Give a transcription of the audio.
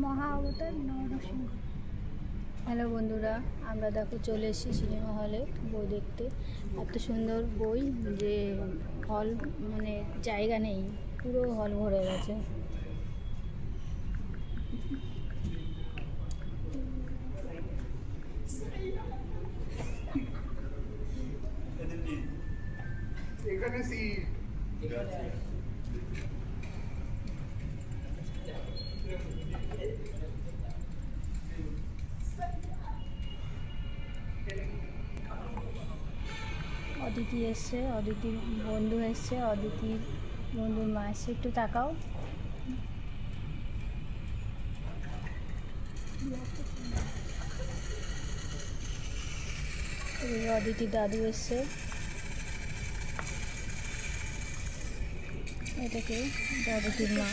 মহা অবতার নরসিংহ। হ্যালো বন্ধুরা, আমরা দেখো চলে এসেছি সিনেমা হলে বই দেখতে। এত সুন্দর বই যে হল মানে জায়গা নেই, পুরো হল ভরে গেছে। এখানে অদিতি এসছে, অদিতির বন্ধু এসছে, অদিতির বন্ধুর মা এসছে। একটু তাকাও। অদিতির দাদু এসছে। এটাকে অদিতির মা।